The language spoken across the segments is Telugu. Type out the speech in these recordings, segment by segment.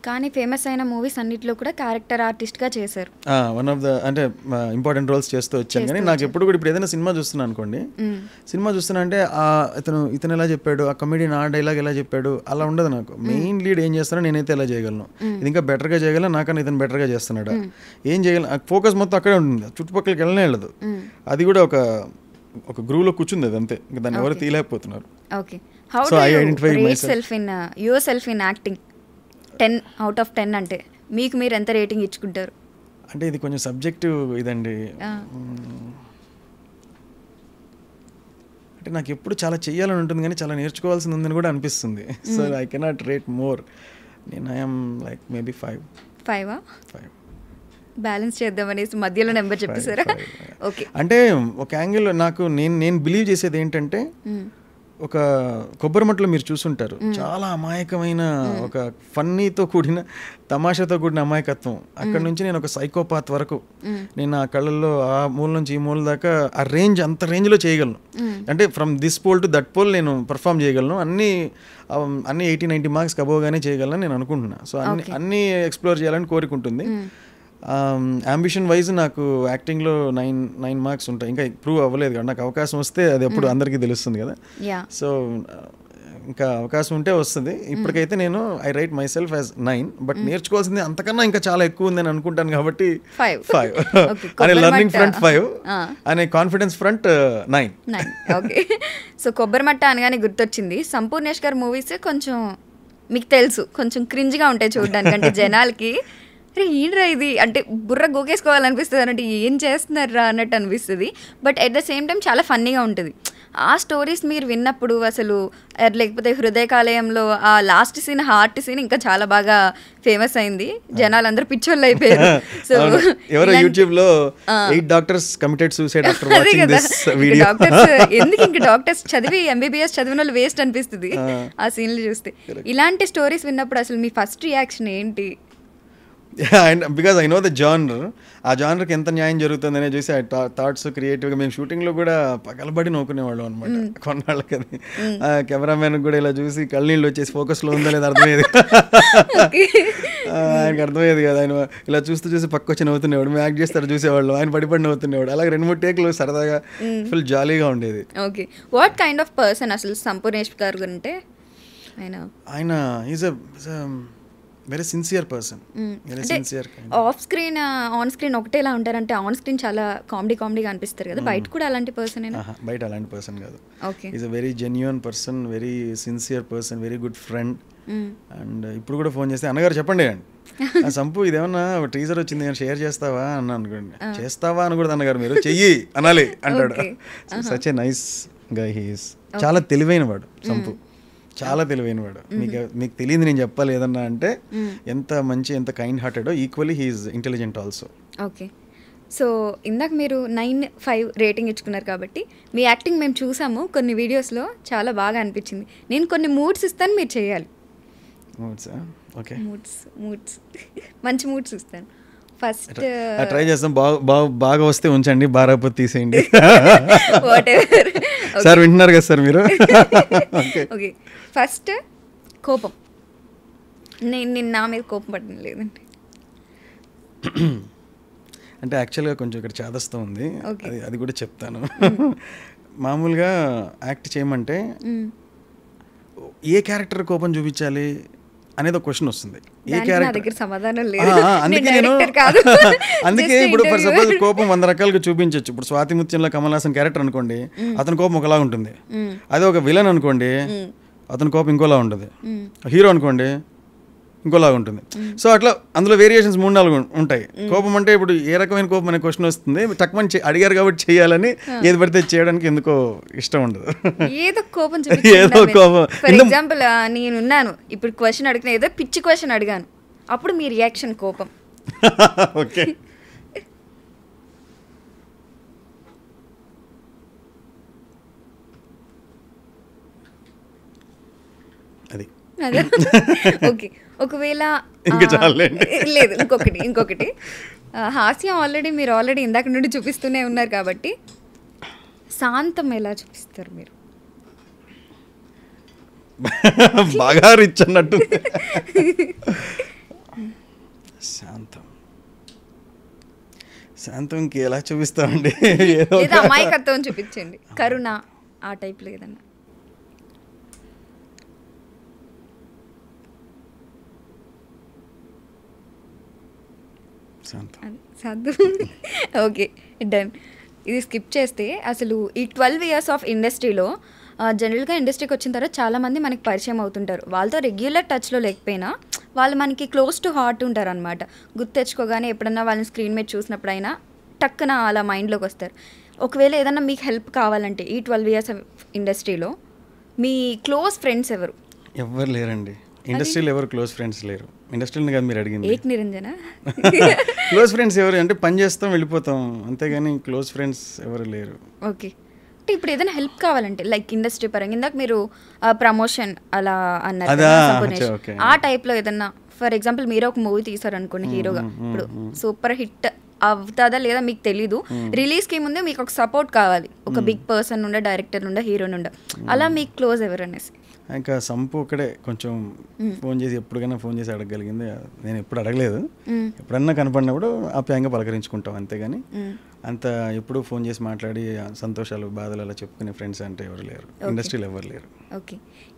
కానీ ఫేమస్ అయిన మూవీస్ అన్నిట్లో కూడా క్యారెక్టర్ ఆర్టిస్ట్గా చేశారు. వన్ ఆఫ్ ద అంటే ఇంపార్టెంట్ రోల్స్ చేస్తూ వచ్చాను. కానీ నాకు ఎప్పుడు కూడా ఇప్పుడు ఏదైనా సినిమా చూస్తున్నాను అనుకోండి, సినిమా చూస్తున్నా అంటే ఇతను ఎలా చెప్పాడు, ఆ కమెడియన్ ఆ డైలాగ్ ఎలా చెప్పాడు అలా ఉండదు నాకు. మెయిన్ లీడ్ ఏం చేస్తానో నేనైతే ఎలా చేయగలను, ఇది ఇంకా బెటర్గా చేయగలను, నాకన్నా ఇతను బెటర్గా చేస్తున్నాడు, ఏం చేయగలను, ఫోకస్ మొత్తం అక్కడే ఉంటుంది, చుట్టుపక్కలకి వెళ్ళనే వెళ్ళదు. అది కూడా ఒక గ్రూవ్లో కూర్చుంది, అది అంతే, ఇంకా దాన్ని ఎవరు తీయలేకపోతున్నారు. Okay, how do you rate self in your self in acting? 10 out of 10 అంటే మీకు మీరు ఎంత రేటింగ్ ఇచ్చుకుంటారు? అంటే ఇది కొంచెం సబ్జెక్టివ్ ఇదండి. అంటే నాకు ఎప్పుడు చాలా చెయ్యాలని ఉంటుంది కానీ చాలా నేర్చుకోవాల్సింది ఉందని కూడా అనిపిస్తుంది. So I cannot rate more. నేను ఐఎమ్ లైక్ మేబీ 5. 5 బ్యాలెన్స్ చేద్దామనేసి మధ్యలో నెంబర్ చెప్పేసారా? ఓకే, అంటే ఒక యాంగిల్ నాకు నేను బిలీవ్ చేసేది ఏంటంటే, ఒక కొబ్బరిమట్టలో మీరు చూసుంటారు, చాలా అమాయకమైన ఒక ఫన్నీతో కూడిన తమాషాతో కూడిన అమాయకత్వం. అక్కడ నుంచి నేను ఒక సైకోపాత్ వరకు నేను ఆ కళ్ళల్లో ఆ మూల నుంచి ఈ మూల దాకా ఆ రేంజ్, అంత రేంజ్లో చేయగలను. అంటే from this pole to that pole నేను పర్ఫామ్ చేయగలను. అన్ని 80-90 మార్క్స్ అబోవ్గానే చేయగలను నేను అనుకుంటున్నా. సో అన్నీ ఎక్స్ప్లోర్ చేయాలని కోరుకుంటుంది. అంబిషన్ వైజ్ నాకు యాక్టింగ్లో 9 మార్క్స్ ఉంటాయి. ఇంకా ప్రూవ్ అవ్వలేదు కదా, నాకు అవకాశం వస్తే అది ఎప్పుడు అందరికీ తెలుస్తుంది కదా. సో ఇంకా అవకాశం ఉంటే వస్తుంది. ఇప్పటికైతే నేను I right my self as 9, but నేర్చుకోవాల్సింది అంతకన్నా ఇంకా చాలా ఎక్కువ ఉందని అనుకుంటాను కాబట్టి 5 అనే లర్నింగ్ ఫ్రంట్ 5 అనే confidence front 9. Okay, so Kobbarimatta అనగానే గుర్తొచ్చింది, సంపూర్ణేష్ గారి మూవీస్ కొంచెం మీకు తెలుసు కొంచెం క్రింజ్గా ఉంటాయి చూడడానికి. అంటే జనాలకి అరే ఏంట్రా ఇది అంటే బుర్ర గోకేసుకోవాలనిపిస్తుంది, అన్నట్టు ఏం చేస్తున్నారా అన్నట్టు అనిపిస్తుంది. But at the same time చాలా ఫన్నీగా ఉంటుంది. ఆ స్టోరీస్ మీరు విన్నప్పుడు అసలు, లేకపోతే హృదయకాలయంలో ఆ లాస్ట్ సీన్, హార్ట్ సీన్ ఇంకా చాలా బాగా ఫేమస్ అయింది, జనాలు అందరూ పిచ్చోళ్ళు అయిపోయారు. సో ఎవరో యూట్యూబ్ లో 8 doctors committed suicide after watching this video. Doctors ఎందుకు ఇంకా డాక్టర్స్ చదివి MBBS చదివిన వాళ్ళు వేస్ట్ అనిపిస్తుంది ఆ సీన్లు చూస్తే. ఇలాంటి స్టోరీస్ విన్నప్పుడు అసలు మీ ఫస్ట్ రియాక్షన్ ఏంటి? Because I know the genre, ఆ జానర్కి ఎంత న్యాయం జరుగుతుందనే చూసి ఆ థాట్స్ క్రియేటివ్గా మేము షూటింగ్లో కూడా పగలబడి నవ్వుకునేవాళ్ళం అనమాట కొన్నాళ్ళకి. అది కెమెరామెన్ కూడా ఇలా చూసి కళ్ళనీళ్ళు వచ్చేసి ఫోకస్లో ఉందో లేదా అర్థమయ్యేది, ఆయనకి అర్థమయ్యేది కదా. ఆయన ఇలా చూసి పక్క వచ్చి నవ్వుతునేవాడు, మేము యాక్ట్ చేస్తారు చూసేవాళ్ళు, ఆయన పడిపడి నవ్వుతునేవాడు. అలాగే 2-3 టేక్లు సరదాగా ఫుల్ జాలీగా ఉండేది. Okay, what kind of person అసలు సంపూర్ణేష్ గారు అంటే? ఆయన is very sincere person. Very sincere. Off screen on screen ఒకటేలా ఉంటారంటే, ఆన్ స్క్రీన్ చాలా కామెడీగా అనిపిస్తారు కదా, బయట కూడా అలాంటి పర్సన్? బయట అలాంటి పర్సన్ కాదు. Okay, is a very genuine person, very sincere person, very good friend. And ఇప్పుడు కూడా ఫోన్ చేస్తే అన్నగారు చెప్పండి అండి, సంపు ఇదేమన్నా టీజర్ వచ్చింది నేను షేర్ చేస్తావా అన్న అనుకోండి, చేస్తావా అని కూడా అన్నగారు మీరు చెయ్యి అనాలి అంటాడు. Such a nice guy he is. చాలా తెలివైన వాడు సంపు, చాలా తెలివైనవాడు. మీకు తెలియదు నేను చెప్పాలి ఏదన్నా అంటే, ఎంత మంచి ఎంత కైండ్ హార్టెడో equally he is intelligent also. Okay, so ఇందాక మీరు 9/5 రేటింగ్ ఇచ్చుకున్నారు కాబట్టి మీ యాక్టింగ్ మేము చూసాము కొన్ని వీడియోస్లో, చాలా బాగా అనిపించింది. నేను కొన్ని మూడ్స్ ఇస్తాను, మీరు చేయాలి. ఓకే, మూడ్స్ మంచి మూడ్స్ ఇస్తాను. ఫస్ట్ ట్రై చేస్తాం, బాగా వస్తే ఉంచండి, బారాపోతే తీసేయండి. సార్ వింటున్నారు కదా సార్ మీరు? ఓకే, ఫస్ట్ కోపం. నేను నా మీద కోపం పట్టడం లేదండి. అంటే యాక్చువల్గా కొంచెం ఇక్కడ చేదస్తూ ఉంది, అది కూడా చెప్తాను. మామూలుగా యాక్ట్ చేయమంటే ఏ క్యారెక్టర్ కోపం చూపించాలి అనేది ఒక క్వశ్చన్ వస్తుంది. ఏ క్యారెక్టర్ సమాధానం లేదు. అందుకే ఇప్పుడు ఫర్ సపోజ్ కోపం 100 రకాలుగా చూపించవచ్చు. ఇప్పుడు స్వాతి ముత్యంలో కమల్ హాసన్ క్యారెక్టర్ అనుకోండి, అతని కోపం ఒకలా ఉంటుంది. అదే ఒక విలన్ అనుకోండి, అతని కోపం ఇంకోలా ఉంటుంది. హీరో అనుకోండి ఇంకోలాగా ఉంటుంది. సో అట్లా అందులో వేరియేషన్స్ 3-4 ఉంటాయి. కోపం అంటే ఇప్పుడు ఏ రకమైన కోపం అనే క్వశ్చన్ వస్తుంది. తక్కువ అడిగారు కాబట్టి చేయాలని ఏది పడితే చేయడానికి ఎందుకో ఇష్టం ఉండదు. ఏదో కోపం ఫర్ ఎగ్జాంపుల్ నేనున్నాను ఇప్పుడు క్వశ్చన్ అడిగిన, ఏదో పిచ్చి క్వశ్చన్ అడిగాను, అప్పుడు మీ రియాక్షన్ కోపం. ఓకే, అది ఓకే. ఒకవేళ లేదు ఇంకొకటి హాస్యం మీరు ఆల్రెడీ ఇందాక నుండి చూపిస్తూనే ఉన్నారు కాబట్టి శాంతం ఎలా చూపిస్తారు మీరు? బాగా రిచ్ అన్నట్టు శాంతంకి ఎలా చూపిస్తామండి? లేదా అమాయకత్వం చూపించండి, కరుణ ఆ టైప్లో ఏదన్నా. శాంతం. Okay, done. ఇది స్కిప్ చేస్తే అసలు ఈ 12 years ఆఫ్ ఇండస్ట్రీలో జనరల్గా ఇండస్ట్రీకి వచ్చిన తర్వాత చాలామంది మనకి పరిచయం అవుతుంటారు. వాళ్ళతో రెగ్యులర్ టచ్లో లేకపోయినా వాళ్ళు మనకి క్లోజ్ టు హార్ట్ ఉంటారు అనమాట. గుర్తు తెచ్చుకోగానే ఎప్పుడన్నా వాళ్ళని స్క్రీన్ మీద చూసినప్పుడైనా టక్కున అలా మైండ్లోకి వస్తారు. ఒకవేళ ఏదన్నా మీకు హెల్ప్ కావాలంటే ఈ 12 years ఇండస్ట్రీలో మీ క్లోజ్ ఫ్రెండ్స్ ఎవరు? ఎవరు లేరండి ఇండస్ట్రీలో, ఎవరు క్లోజ్ ఫ్రెండ్స్ లేరు ఇండస్ట్రీలో కాదు మీరు అడిగింది. ఏక్ నిరంజన క్లోజ్ ఫ్రెండ్స్ ఎవరు అంటే పని చేస్తాం వెళ్ళిపోతాం అంతేగాని క్లోజ్ ఫ్రెండ్స్ ఎవరు లేరు. ఓకే, అంటే ఇప్పుడు ఏదైనా హెల్ప్ కావాలంటే లైక్ ఇండస్ట్రీ పరంగా, ఇందాక మీరు ప్రమోషన్ అలా అన్నారు ఆ టైప్లో ఏదన్నా, ఫర్ ఎగ్జాంపుల్ మీరు ఒక మూవీ తీసారు అనుకోండి హీరోగా, ఇప్పుడు సూపర్ హిట్ అవుతుందా లేదా మీకు తెలీదు, రిలీజ్కి ముందే మీకు ఒక సపోర్ట్ కావాలి, ఒక బిగ్ పర్సన్ నుండి, డైరెక్టర్ నుండి, హీరో నుండి, అలా మీకు క్లోజ్ ఎవరు అనేసి? ఇంకా సంపు ఒకడే కొంచెం ఫోన్ చేసి ఎప్పటికైనా ఫోన్ చేసి అడగగలిగింది. నేను ఎప్పుడు అడగలేదు, ఎప్పుడన్నా కనపడినప్పుడు ఆప్యాయంగా పలకరించుకుంటాం అంతేగాని అంత ఎప్పుడు ఫోన్ చేసి మాట్లాడి సంతోషాలు బాధలు అలా చెప్పుకునే ఫ్రెండ్స్ అంటే ఎవరు లేరు ఇండస్ట్రీలో, ఎవరు లేరు. ఓకే,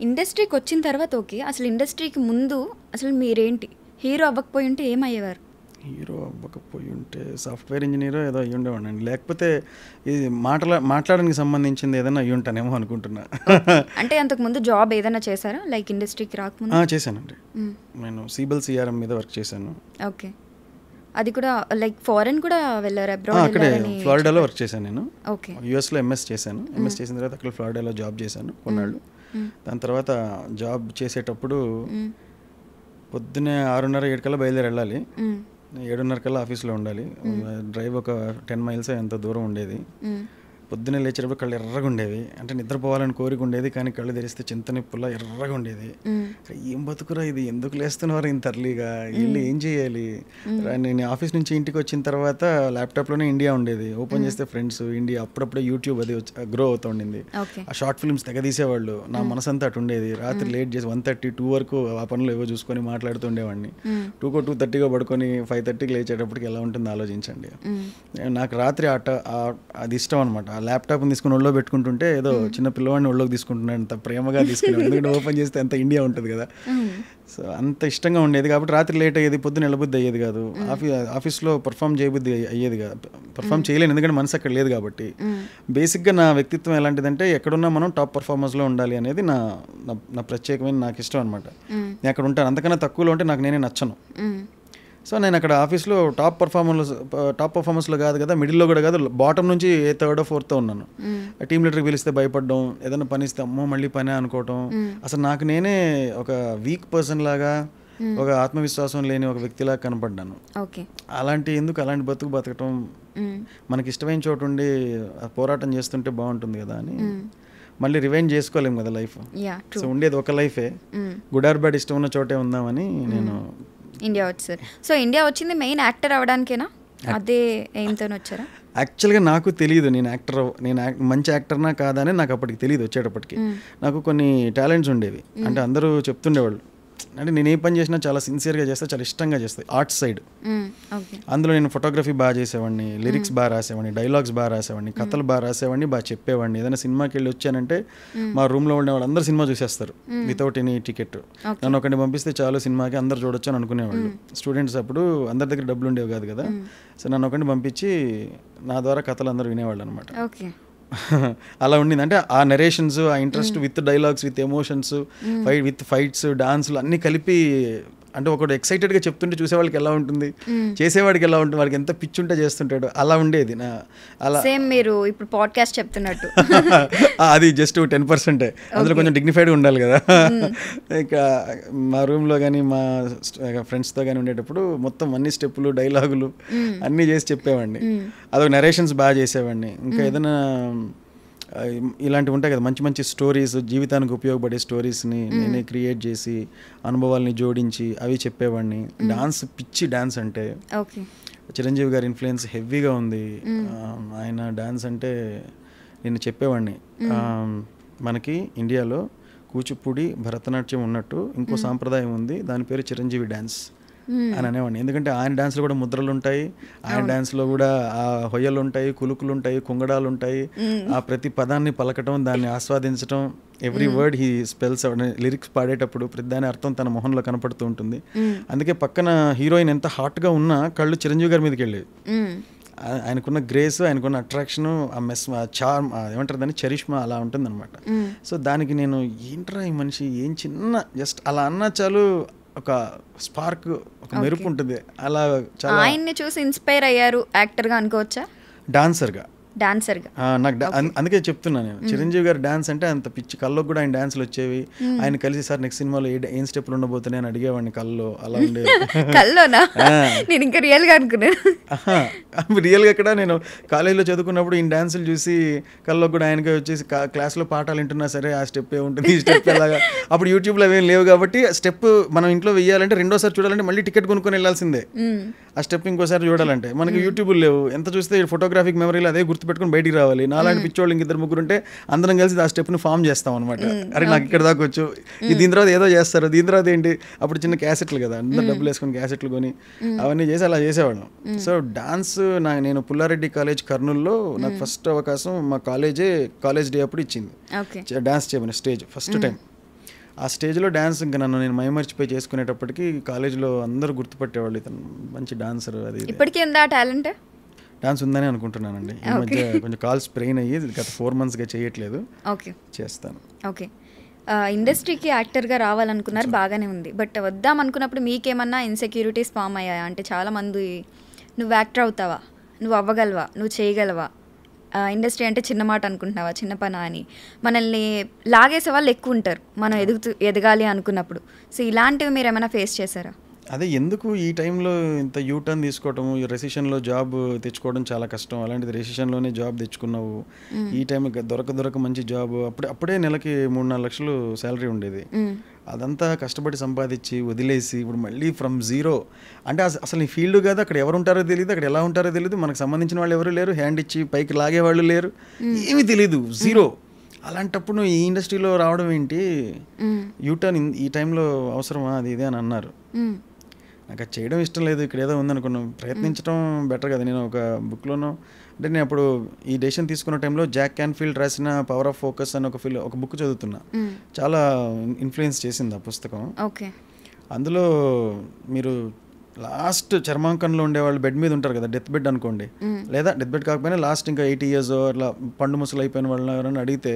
ఇండస్ట్రీకి వచ్చిన తర్వాత ఓకే, అసలు ఇండస్ట్రీకి ముందు అసలు మీరేంటి? హీరో అవ్వకపోయి ఉంటే ఏమయ్యేవారు? హీరో అవ్వకపోయి ఉంటే సాఫ్ట్వేర్ ఇంజనీర్ ఏదో అయ్యి ఉండేవాడిని, లేకపోతే ఇది మాట్లాడడానికి సంబంధించింది ఏదైనా అయ్యి ఉంటానేమో అనుకుంటున్నా. అంటే అంతకుముందు జాబ్ ఏదైనా చేశారా లైక్ ఇండస్ట్రీకి రాకముందు? చేశానండి, నేను సిబల్ సిఆర్ఎం మీద వర్క్ చేశాను. ఓకే, అది కూడా లైక్ ఫారెన్ కూడా వెళ్ళారు? అక్కడే ఫ్లోరిడాలో వర్క్ చేశాను నేను. ఓకే, యూఎస్లో ఎంఎస్ చేశాను. ఎంఎస్ చేసిన తర్వాత అక్కడ ఫ్లోరిడాలో జాబ్ చేశాను కొన్నాళ్ళు. దాని తర్వాత జాబ్ చేసేటప్పుడు పొద్దున్నే 6:30-7 కల్లా బయలుదేరి వెళ్ళాలి, 7:30 కల్లా ఆఫీస్లో ఉండాలి. డ్రైవ్ ఒక 10 miles ఎంత దూరం ఉండేది. పొద్దున్నే లేచేటప్పుడు కళ్ళు ఎర్రగా ఉండేవి, అంటే నిద్రపోవాలని కోరిక ఉండేది కానీ కళ్ళు తెరిస్తే చింతనిప్పులా ఎర్రగా ఉండేది. ఏం బతుకురా ఇది, ఎందుకు లేస్తున్నారు ఇంత అర్లీగా, వీళ్ళు ఏం చేయాలి? నేను ఆఫీస్ నుంచి ఇంటికి వచ్చిన తర్వాత ల్యాప్టాప్లోనే ఇండియా ఉండేది, ఓపెన్ చేస్తే ఫ్రెండ్స్ ఇండియా, అప్పుడప్పుడే యూట్యూబ్ అది గ్రో అవుతూ ఉండింది. ఆ షార్ట్ ఫిల్మ్స్ తెగ తీసేవాళ్ళు, నా మనసంతా అటు ఉండేది. రాత్రి లేట్ చేసి 1:30-2 వరకు ఆ పనులు ఏవో చూసుకొని మాట్లాడుతూ ఉండేవాడిని. 2:30 పడుకొని 5:30 లేచేటప్పటికి ఎలా ఉంటుందో ఆలోచించండి. నాకు రాత్రి అది ఇష్టం అనమాట. ఆ ల్యాప్టాప్ని తీసుకుని ఒళ్ళో పెట్టుకుంటుంటే ఏదో చిన్న పిల్లవాడిని ఒళ్ళోకి తీసుకుంటున్నాడు, అంత ప్రేమగా తీసుకునేవాడు, ఎందుకంటే ఓపెన్ చేస్తే అంత ఇండియా ఉంటుంది కదా. సో అంత ఇష్టంగా ఉండేది కాబట్టి రాత్రి లేట్ అయ్యేది, పొద్దున్న వెళ్ళబుద్ధి అయ్యేది కాదు. ఆఫీస్లో పర్ఫామ్ చేయబుద్ధి అయ్యేది కాదు, పర్ఫామ్ చేయలేను ఎందుకంటే మనసు అక్కడ లేదు కాబట్టి. బేసిక్గా నా వ్యక్తిత్వం ఎలాంటిదంటే ఎక్కడున్నా మనం టాప్ పర్ఫార్మర్స్లో ఉండాలి అనేది నా ప్రత్యేకమైన నాకు ఇష్టం అనమాట. నేను అక్కడ ఉంటాను, అంతకన్నా తక్కువలో ఉంటే నాకు నేనే నచ్చను. సో నేను అక్కడ ఆఫీస్లో టాప్ పర్ఫార్మెన్స్లో కాదు కదా, మిడిల్లో కూడా కాదు, బాటమ్ నుంచి 3rd or 4th ఉన్నాను. టీమ్ లీడర్కి పిలిస్తే భయపడడం, ఏదైనా పని ఇస్తే అమ్మో మళ్ళీ పనే అనుకోవటం, అసలు నాకు నేనే ఒక వీక్ పర్సన్ లాగా, ఒక ఆత్మవిశ్వాసం లేని ఒక వ్యక్తిలాగా కనపడ్డాను. అలాంటి బతకటం, మనకి ఇష్టమైన చోటు ఉండి పోరాటం చేస్తుంటే బాగుంటుంది కదా అని. మళ్ళీ రివైండ్ చేసుకోలేము కదా లైఫ్, సో ఉండేది ఒక లైఫే, గుడ్ ఆర్ బ్యాడ్ ఇష్టం ఉన్న చోటే ఉందామని నేను ఇండియా వచ్చారు. సో ఇండియా వచ్చింది మెయిన్ యాక్టర్ అవ్వడానికేనా? అదే ఎయిమ్తో వచ్చారా? యాక్చువల్గా నాకు తెలియదు నేను మంచి యాక్టర్నా కాదా అని నాకు అప్పటికి తెలియదు. వచ్చేటప్పటికి నాకు కొన్ని టాలెంట్స్ ఉండేవి, అంటే అందరూ చెప్తుండేవాళ్ళు, అంటే నేను ఏ పని చేసినా చాలా సిన్సియర్గా చేస్తా, చాలా ఇష్టంగా చేస్తాను. ఆర్ట్ సైడ్, అందులో నేను ఫోటోగ్రఫీ బాగా చేసేవాడిని, లిరిక్స్ బాగా రాసేవాడిని, డైలాగ్స్ బాగా రాసేవాడిని, కథలు బాగా రాసేవాడిని, బాగా చెప్పేవాడిని. ఏదైనా సినిమాకి వెళ్ళి వచ్చానంటే మా రూమ్లో ఉండే వాళ్ళు అందరూ సినిమా చూసేస్తారు వితౌట్ ఎనీ టికెట్. నన్ను ఒకరిని పంపిస్తే చాలు సినిమాకి అందరు చూడొచ్చు అని అనుకునేవాళ్ళు. స్టూడెంట్స్ అప్పుడు అందరి దగ్గర డబ్బులు ఉండేవి కాదు కదా, సో నన్ను ఒకరిని పంపించి నా ద్వారా కథలు అందరూ వినేవాళ్ళు అనమాట. అలా ఉండింది. అంటే ఆ నరేషన్స్, ఆ interest with dialogues, with emotions, with fights, డాన్స్లు అన్నీ కలిపి, అంటే ఒకడు ఎక్సైటెడ్గా చెప్తుంటే చూసేవాళ్ళకి ఎలా ఉంటుంది, చేసేవాడికి ఎలా ఉంటుంది, వాడికి ఎంత పిచ్చి ఉంటే చేస్తుంటాడు, అలా ఉండేది. అలా సేమ్ మీరు ఇప్పుడు పాడ్కాస్ట్ చెప్తున్నట్టు అది జస్ట్ 10%, అందులో కొంచెం డిగ్నిఫైడ్గా ఉండాలి కదా. ఇక మా రూమ్లో కానీ మా ఫ్రెండ్స్తో కానీ ఉండేటప్పుడు మొత్తం అన్ని స్టెప్పులు, డైలాగులు అన్నీ చేసి చెప్పేవాడిని. అదొక నరేషన్స్ బాగా చేసేవాడిని. ఇంకా ఏదైనా ఇలాంటివి ఉంటాయి కదా మంచి మంచి స్టోరీస్, జీవితానికి ఉపయోగపడే స్టోరీస్ని నేనే క్రియేట్ చేసి అనుభవాల్ని జోడించి అవి చెప్పేవాడిని. డాన్స్ పిచ్చి, డాన్స్ అంటే చిరంజీవి గారి ఇన్ఫ్లుయెన్స్ హెవీగా ఉంది. ఆయన డాన్స్ అంటే నేను చెప్పేవాడిని, మనకి ఇండియాలో కూచిపూడి, భరతనాట్యం ఉన్నట్టు ఇంకో సాంప్రదాయం ఉంది, దాని పేరు చిరంజీవి డాన్స్. అని అనేవాడిని. ఎందుకంటే ఆయన డాన్స్లో కూడా ముద్రలు ఉంటాయి, ఆయన డాన్స్లో కూడా ఆ హొయ్యలు ఉంటాయి, కులుకులు ఉంటాయి, కుంగడాలు ఉంటాయి. ఆ ప్రతి పదాన్ని పలకటం, దాన్ని ఆస్వాదించడం, every word he spells lyrics పాడేటప్పుడు ప్రతి దాని అర్థం తన మొహంలో కనపడుతూ ఉంటుంది. అందుకే పక్కన హీరోయిన్ ఎంత హాట్గా ఉన్నా కళ్ళు చిరంజీవి గారి మీదకి వెళ్ళేవి. ఆయనకున్న గ్రేస్, ఆయనకున్న అట్రాక్షన్, ఆ మెస్, ఆ చార్మ్, ఏమంటారు దాన్ని, చరిష్మా అలా ఉంటుందన్నమాట. సో దానికి నేను ఏంట్రా ఈ మనిషి, ఏం చిన్న జస్ట్ అలా అన్నా చాలు ఒక స్పార్క్, ఒక మెరుపు ఉంటుంది. అలా చాలా ఆయన్ని చూసి ఇన్స్పైర్ అయ్యారు యాక్టర్గా అనుకోవచ్చా? డాన్సర్గా. నాకు అందుకే చెప్తున్నాను నేను, చిరంజీవి గారు డాన్స్ అంటే అంత పిచ్చి. కల్లోకి కూడా ఆయన డాన్స్లు వచ్చేవి. ఆయన కలిసి సార్ నెక్స్ట్ సినిమాలో ఏం స్టెప్లు ఉండబోతున్నాయి అని అడిగేవాడిని కల్లో. అలా ఉండేది. కల్లోనా? నేను ఇంకా రియల్గా అనుకున్నాను. రియల్గా కూడా నేను కాలేజీలో చదువుకున్నప్పుడు ఈయన డాన్సులు చూసి కల్లోకి కూడా ఆయనకే వచ్చేసి క్లాస్లో పాఠాలు వింటున్నా సరే ఆ స్టెప్ ఏ ఉంటుంది, ఈ స్టెప్ ఎలాగా. అప్పుడు యూట్యూబ్లో అవేం లేవు కాబట్టి ఆ స్టెప్ మనం ఇంట్లో వెయ్యాలంటే రెండోసారి చూడాలంటే మళ్ళీ టికెట్ కొనుక్కొని వెళ్ళాల్సిందే. ఆ స్టెప్ ఇంకోసారి చూడాలంటే మనకి యూట్యూబ్లు లేవు. ఎంత చూస్తే ఫోటోగ్రాఫిక్ మెమరీలో అదే గుర్తుపెట్టుకుని బయటికి రావాలి. నాలాంటి పిచ్చోళ్ళు ఇంకిద్దరు ముగ్గురు ఉంటే అందరం కలిసి ఆ స్టెప్ని ఫామ్ చేస్తాం అనమాట. అరే నాకు ఇక్కడ దాకా వచ్చు, దీని తర్వాత ఏదో చేస్తారు, దీని తర్వాత ఏంటి, అప్పుడు చిన్న క్యాసెట్లు కదా, అందరూ డబ్బులు వేసుకొని క్యాసెట్లు కొని అవన్నీ చేసి అలా చేసేవాళ్ళం. సో డాన్స్ నేను పుల్లారెడ్డి కాలేజ్ కర్నూలులో నాకు ఫస్ట్ అవకాశం మా కాలేజ్ డే అప్పుడు ఇచ్చింది డాన్స్ చేయమని, స్టేజ్ ఫస్ట్ టైం. ఆ స్టేజ్లో డాన్స్ ఇంకా నేను మైమర్చిపోయి చేసుకునేటప్పటికి కాలేజ్లో అందరూ గుర్తుపట్టేవాళ్ళు, ఇతను మంచి డాన్సర్. అది ఇప్పటికీ ఉందా టాలెంట్? డాన్స్ ఉందని అనుకుంటున్నానండి. ఈ మధ్య కొంచెం కాల్ స్ప్రెయిన్ అయ్యి గత 4 monthsగా చేయట్లేదు. ఓకే, చేస్తాను. ఓకే. ఇండస్ట్రీకి యాక్టర్గా రావాలనుకున్నారు, బాగానే ఉంది. బట్ వద్దాం అనుకున్నప్పుడు మీకేమన్నా ఇన్సెక్యూరిటీస్ ఫామ్ అయ్యాయా? అంటే చాలామంది నువ్వు యాక్టర్ అవుతావా, నువ్వు అవ్వగలవా, నువ్వు చేయగలవా, ఇండస్ట్రీ అంటే చిన్న మాట అనుకుంటున్నావా, చిన్న పనా అని మనల్ని లాగేసే వాళ్ళు ఎక్కువ ఉంటారు మనం ఎదగాలి అనుకున్నప్పుడు. సో ఇలాంటివి మీరు ఏమైనా ఫేస్ చేశారా? అదే ఎందుకు ఈ టైంలో ఇంత యూటర్న్ తీసుకోవటము, ఈ రెసిషన్లో జాబ్ తెచ్చుకోవడం చాలా కష్టం. అలాంటిది రెసిషన్లోనే జాబ్ తెచ్చుకున్నావు. ఈ టైం దొరక మంచి జాబ్, అప్పుడే నెలకి 3-4 లక్షలు శాలరీ ఉండేది. అదంతా కష్టపడి సంపాదించి వదిలేసి ఇప్పుడు మళ్ళీ ఫ్రమ్ జీరో అంటే అసలు ఈ ఫీల్డ్ కాదు, అక్కడ ఎవరు ఉంటారో తెలియదు, అక్కడ ఎలా ఉంటారో తెలియదు, మనకు సంబంధించిన వాళ్ళు ఎవరు లేరు, హ్యాండ్ ఇచ్చి పైకి లాగే వాళ్ళు లేరు, ఏమీ తెలియదు, జీరో. అలాంటప్పుడు నువ్వు ఈ ఇండస్ట్రీలో రావడం ఏంటి, యూటర్న్ ఈ టైంలో అవసరమా, అది ఇదే అని అన్నారు. నాకు అది చేయడం ఇష్టం లేదు, ఇక్కడ ఏదో ఉందనుకున్నాను, ప్రయత్నించడం బెటర్ కదా. నేను ఒక బుక్లోనో అంటే నేను అప్పుడు ఈ డెసిషన్ తీసుకున్న టైంలో జాక్ క్యాన్ఫీల్డ్ రాసిన పవర్ ఆఫ్ ఫోకస్ అని ఒక బుక్ చదువుతున్నా. చాలా ఇన్ఫ్లుయెన్స్ చేసింది ఆ పుస్తకం. అందులో మీరు లాస్ట్ చర్మాంకంలో ఉండేవాళ్ళు బెడ్ మీద ఉంటారు కదా, డెత్ బెడ్ అనుకోండి, లేదా డెత్ బెడ్ కాకపోయినా లాస్ట్ ఇంకా 80 years అట్లా పండు ముసలు అయిపోయిన వాళ్ళని ఎవరైనా అడిగితే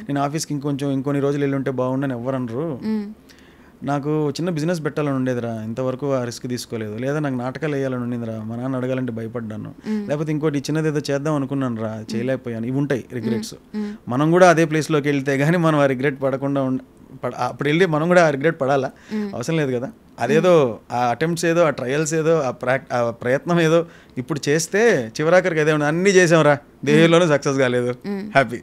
నేను ఆఫీస్కి ఇంకొన్ని రోజులు వెళ్ళి ఉంటే బాగుండని ఎవరు అనరు. నాకు చిన్న బిజినెస్ పెట్టాలని ఉండేదిరా, ఇంతవరకు ఆ రిస్క్ తీసుకోలేదు. లేదా నాకు నాటకాలు వేయాలని ఉండేదిరా, మా నాన్న అడగాలంటే భయపడ్డాను. లేకపోతే ఇంకోటి చిన్నది ఏదో చేద్దాం అనుకున్నాను రా, చేయలేకపోయాను. ఇవి ఉంటాయి రిగ్రెట్స్. మనం కూడా అదే ప్లేస్లోకి వెళ్తే కానీ మనం ఆ రిగ్రెట్ పడకుండా అప్పుడు వెళ్ళి మనం కూడా ఆ రిగ్రెట్ పడాలా, అవసరం లేదు కదా. అదేదో ఆ అటెంప్ట్స్ ఏదో, ఆ ట్రయల్స్ ఏదో, ఆ ప్రయత్నం ఏదో ఇప్పుడు చేస్తే చివరాఖరికి అదే ఉండదు, అన్నీ చేసాంరా, దేహంలోనూ సక్సెస్ కాలేదు, హ్యాపీ.